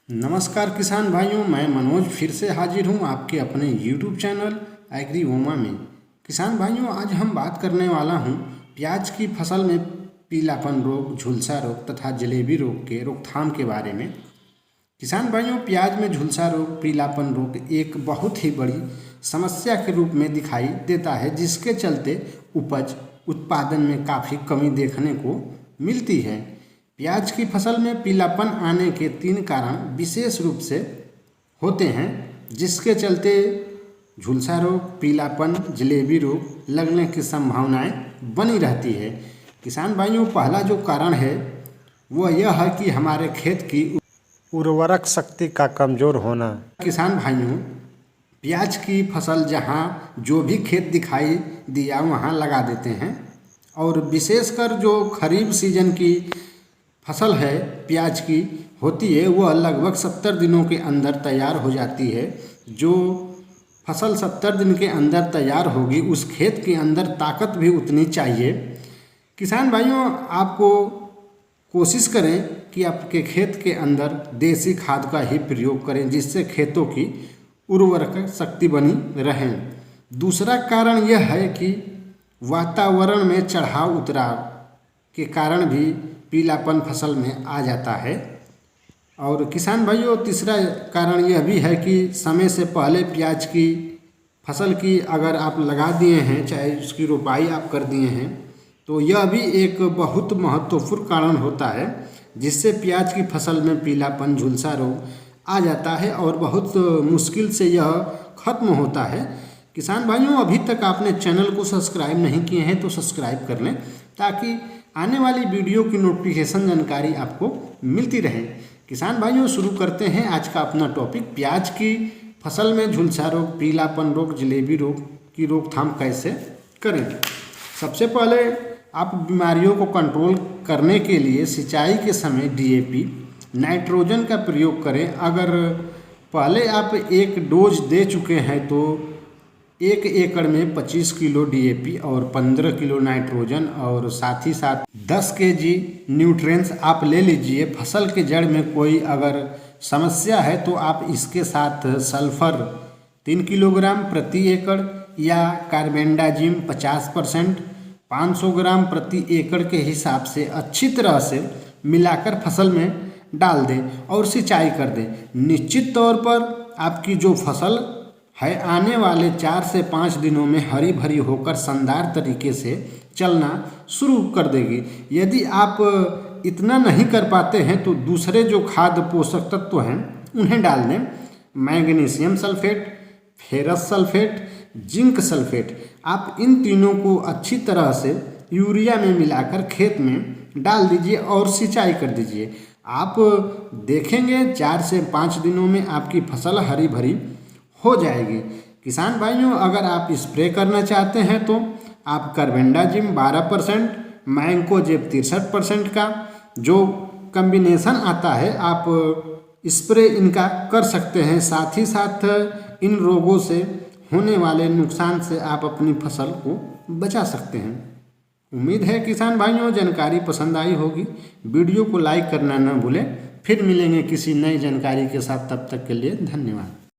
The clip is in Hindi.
नमस्कार किसान भाइयों, मैं मनोज फिर से हाजिर हूँ आपके अपने YouTube चैनल एग्री वोमा में। किसान भाइयों, आज हम बात करने वाला हूँ प्याज की फसल में पीलापन रोग, झुलसा रोग तथा जलेबी रोग के रोकथाम के बारे में। किसान भाइयों, प्याज में झुलसा रोग, पीलापन रोग एक बहुत ही बड़ी समस्या के रूप में दिखाई देता है, जिसके चलते उपज उत्पादन में काफ़ी कमी देखने को मिलती है। प्याज की फसल में पीलापन आने के 3 कारण विशेष रूप से होते हैं, जिसके चलते झुलसा रोग, पीलापन, जलेबी रोग लगने की संभावनाएं बनी रहती है। किसान भाइयों, पहला जो कारण है वह यह है कि हमारे खेत की उर्वरक शक्ति का कमज़ोर होना। किसान भाइयों, प्याज की फसल जहां जो भी खेत दिखाई दिया वहां लगा देते हैं, और विशेषकर जो खरीफ सीजन की फसल है प्याज की होती है, वह लगभग 70 दिनों के अंदर तैयार हो जाती है। जो फसल 70 दिन के अंदर तैयार होगी, उस खेत के अंदर ताकत भी उतनी चाहिए। किसान भाइयों, आपको कोशिश करें कि आपके खेत के अंदर देसी खाद का ही प्रयोग करें, जिससे खेतों की उर्वरक शक्ति बनी रहे। दूसरा कारण यह है कि वातावरण में चढ़ाव उतराव के कारण भी पीलापन फसल में आ जाता है। और किसान भाइयों, तीसरा कारण यह भी है कि समय से पहले प्याज की फसल की अगर आप लगा दिए हैं, चाहे उसकी रोपाई आप कर दिए हैं, तो यह भी एक बहुत महत्वपूर्ण कारण होता है, जिससे प्याज की फसल में पीलापन, झुलसा रोग आ जाता है और बहुत मुश्किल से यह खत्म होता है। किसान भाइयों, अभी तक आपने चैनल को सब्सक्राइब नहीं किए हैं तो सब्सक्राइब कर लें, ताकि आने वाली वीडियो की नोटिफिकेशन जानकारी आपको मिलती रहे। किसान भाइयों, शुरू करते हैं आज का अपना टॉपिक, प्याज की फसल में झुलसा रोग, पीलापन रोग, जलेबी रोग की रोकथाम कैसे करें। सबसे पहले आप बीमारियों को कंट्रोल करने के लिए सिंचाई के समय DAP, नाइट्रोजन का प्रयोग करें। अगर पहले आप एक डोज दे चुके हैं तो 1 एकड़ में 25 किलो DAP और 15 किलो नाइट्रोजन और साथ ही साथ 10 kg न्यूट्रिएंट्स आप ले लीजिए। फसल के जड़ में कोई अगर समस्या है तो आप इसके साथ सल्फर 3 किलोग्राम प्रति एकड़ या कार्बेंडाजिम 50% 500 ग्राम प्रति एकड़ के हिसाब से अच्छी तरह से मिलाकर फसल में डाल दें और सिंचाई कर दें। निश्चित तौर पर आपकी जो फसल है आने वाले 4 से 5 दिनों में हरी भरी होकर शानदार तरीके से चलना शुरू कर देगी। यदि आप इतना नहीं कर पाते हैं तो दूसरे जो खाद्य पोषक तत्व हैं उन्हें डाल दें। Magnesium sulphate, ferrous sulphate, zinc sulphate, आप इन तीनों को अच्छी तरह से यूरिया में मिलाकर खेत में डाल दीजिए और सिंचाई कर दीजिए। आप देखेंगे 4 से 5 दिनों में आपकी फसल हरी भरी हो जाएगी। किसान भाइयों, अगर आप स्प्रे करना चाहते हैं तो आप कार्बेंडाजिम 12%, मैंकोजेब 63% का जो कम्बिनेशन आता है आप स्प्रे इनका कर सकते हैं। साथ ही साथ इन रोगों से होने वाले नुकसान से आप अपनी फसल को बचा सकते हैं। उम्मीद है किसान भाइयों जानकारी पसंद आई होगी। वीडियो को लाइक करना न भूलें। फिर मिलेंगे किसी नई जानकारी के साथ, तब तक के लिए धन्यवाद।